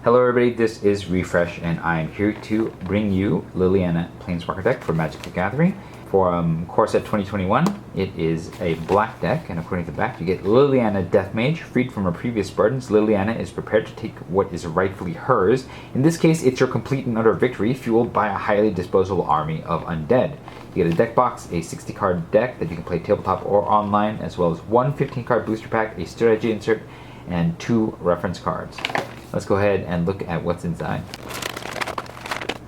Hello everybody, this is Refresh and I'm here to bring you Liliana Planeswalker deck for Magic the Gathering. For core set 2021, it is a black deck, and according to the back you get Liliana Death Mage, freed from her previous burdens. Liliana is prepared to take what is rightfully hers. In this case, it's your complete and utter victory, fueled by a highly disposable army of undead. You get a deck box, a 60 card deck that you can play tabletop or online, as well as one 15 card booster pack, a strategy insert, and 2 reference cards. Let's go ahead and look at what's inside.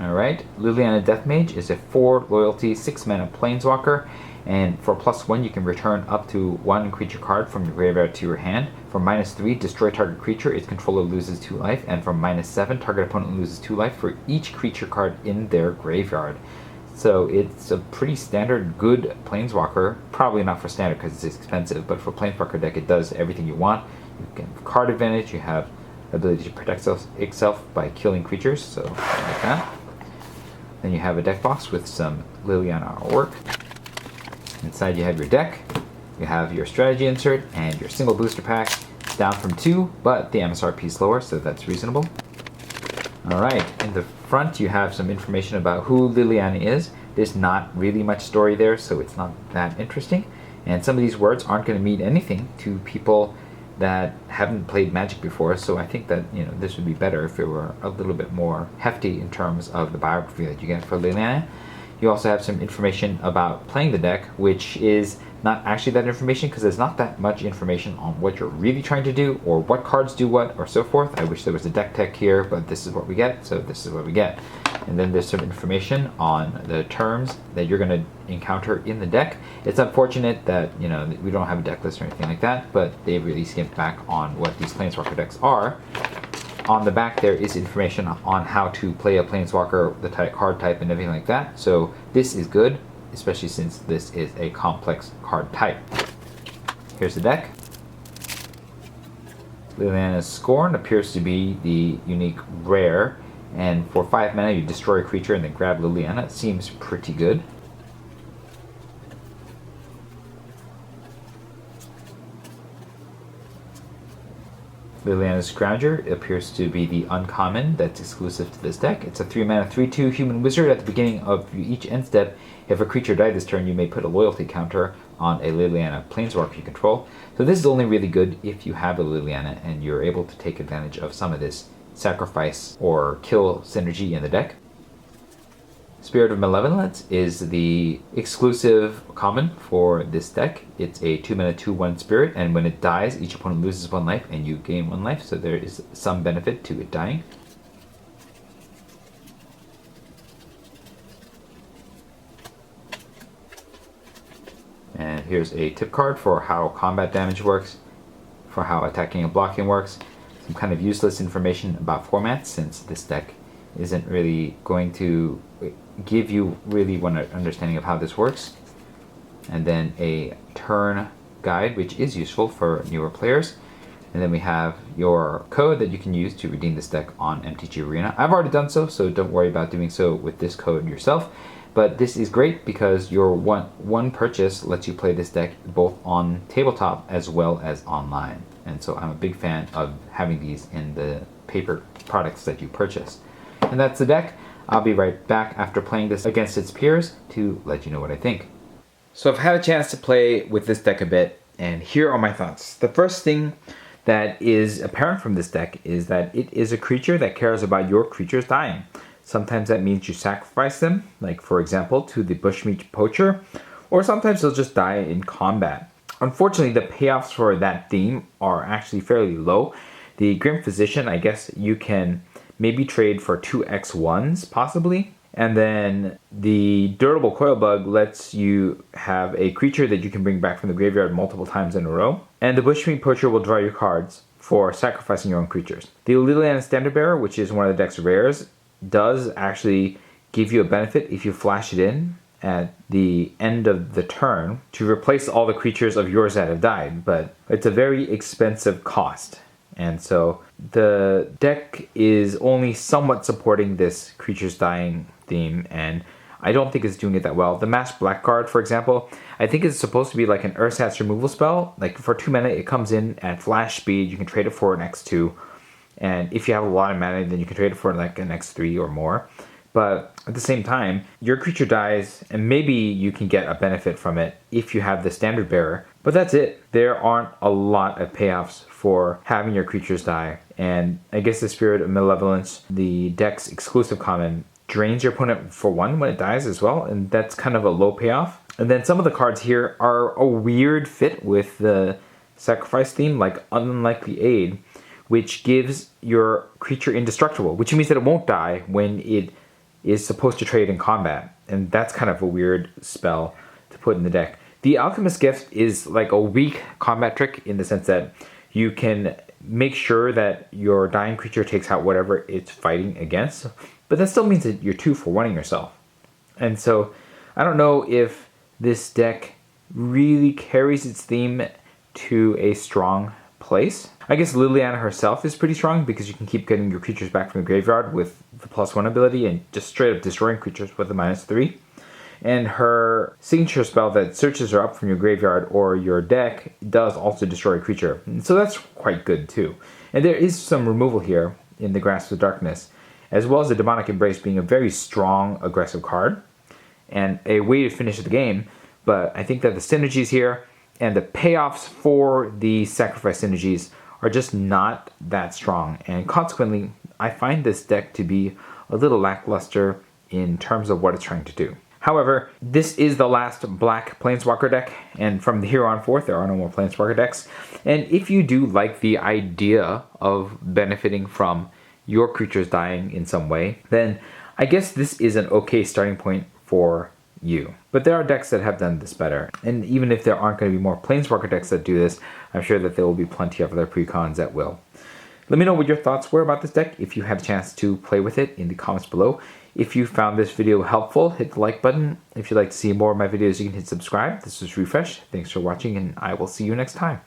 Alright, Liliana Death Mage is a 4 loyalty, 6 mana planeswalker, and for +1 you can return up to 1 creature card from your graveyard to your hand. For -3, destroy target creature, its controller loses 2 life, and for -7, target opponent loses 2 life for each creature card in their graveyard. So it's a pretty standard, good planeswalker. Probably not for standard because it's expensive, but for planeswalker deck it does everything you want. You can have card advantage, you have ability to protect itself by killing creatures, so like that. Then you have a deck box with some Liliana artwork. Inside you have your deck, you have your strategy insert, and your single booster pack. It's down from 2, but the MSRP is lower, so that's reasonable. Alright, in the front you have some information about who Liliana is. There's not really much story there, so it's not that interesting. And some of these words aren't going to mean anything to people that haven't played Magic before, so I think that this would be better if it were a little bit more hefty in terms of the biography that you get for Liliana. You also have some information about playing the deck, which is not actually that information because there's not that much information on what you're really trying to do or what cards do what or so forth. I wish there was a deck tech here, but this is what we get, so this is what we get. And then there's some information on the terms that you're going to encounter in the deck. It's unfortunate that we don't have a deck list or anything like that, but they really skimped back on what these Planeswalker decks are. On the back there is information on how to play a Planeswalker, the card type, and everything like that. So this is good, especially since this is a complex card type. Here's the deck. Liliana's Scorn appears to be the unique rare, and for 5 mana you destroy a creature and then grab Liliana. It seems pretty good. Liliana's Scrounger appears to be the uncommon that's exclusive to this deck. It's a 3 mana 3/2 human wizard. At the beginning of each end step, if a creature died this turn, you may put a loyalty counter on a Liliana planeswalker you control. So this is only really good if you have a Liliana and you're able to take advantage of some of this sacrifice or kill synergy in the deck. Spirit of Malevolence is the exclusive common for this deck. It's a 2 mana 2/1 spirit, and when it dies, each opponent loses 1 life and you gain 1 life, so there is some benefit to it dying. And here's a tip card for how combat damage works, for how attacking and blocking works. Some kind of useless information about formats, since this deck isn't really going to give you really one understanding of how this works. And then a turn guide, which is useful for newer players. And then we have your code that you can use to redeem this deck on MTG Arena. I've already done so, so don't worry about doing so with this code yourself. But this is great because your one purchase lets you play this deck both on tabletop as well as online. And so I'm a big fan of having these in the paper products that you purchase. And that's the deck. I'll be right back after playing this against its peers to let you know what I think. So I've had a chance to play with this deck a bit, and here are my thoughts. The first thing that is apparent from this deck is that it is a creature that cares about your creatures dying. Sometimes that means you sacrifice them, like for example to the Bushmeat Poacher, or sometimes they'll just die in combat. Unfortunately, the payoffs for that theme are actually fairly low. The Grim Physician, I guess you can maybe trade for 2 X1s possibly. And then the Durable Coil Bug lets you have a creature that you can bring back from the graveyard multiple times in a row. And the Bushmeat Poacher will draw your cards for sacrificing your own creatures. The Liliana Standard Bearer, which is one of the deck's rares, does actually give you a benefit if you flash it in at the end of the turn to replace all the creatures of yours that have died, but it's a very expensive cost. And so the deck is only somewhat supporting this creatures dying theme, and I don't think it's doing it that well. The Masked Black card, for example, I think it's supposed to be like an Ursat's removal spell. Like for 2 mana, it comes in at flash speed. You can trade it for an X2. And if you have a lot of mana, then you can trade it for like an X3 or more. But at the same time, your creature dies, and maybe you can get a benefit from it if you have the standard bearer. But that's it. There aren't a lot of payoffs for having your creatures die. And I guess the Spirit of Malevolence, the deck's exclusive common, drains your opponent for 1 when it dies as well, and that's kind of a low payoff. And then some of the cards here are a weird fit with the sacrifice theme, like Unlikely Aid, which gives your creature indestructible, which means that it won't die when it is supposed to trade in combat. And that's kind of a weird spell to put in the deck. The Alchemist Gift is like a weak combat trick in the sense that you can make sure that your dying creature takes out whatever it's fighting against, but that still means that you're 2 for 1ing yourself. And so I don't know if this deck really carries its theme to a strong place. I guess Liliana herself is pretty strong because you can keep getting your creatures back from the graveyard with the +1 ability and just straight up destroying creatures with the -3. And her signature spell that searches her up from your graveyard or your deck does also destroy a creature. And so that's quite good too. And there is some removal here in the Grasp of Darkness, as well as the Demonic Embrace being a very strong aggressive card and a way to finish the game. But I think that the synergies here and the payoffs for the sacrifice synergies are just not that strong. And consequently, I find this deck to be a little lackluster in terms of what it's trying to do. However, this is the last black Planeswalker deck, and from here on forth, there are no more Planeswalker decks. And if you do like the idea of benefiting from your creatures dying in some way, then I guess this is an okay starting point for you. But there are decks that have done this better. And even if there aren't going to be more Planeswalker decks that do this, I'm sure that there will be plenty of other precons that will. Let me know what your thoughts were about this deck if you had a chance to play with it in the comments below. If you found this video helpful, hit the like button. If you'd like to see more of my videos, you can hit subscribe. This is Refresh. Thanks for watching, and I will see you next time.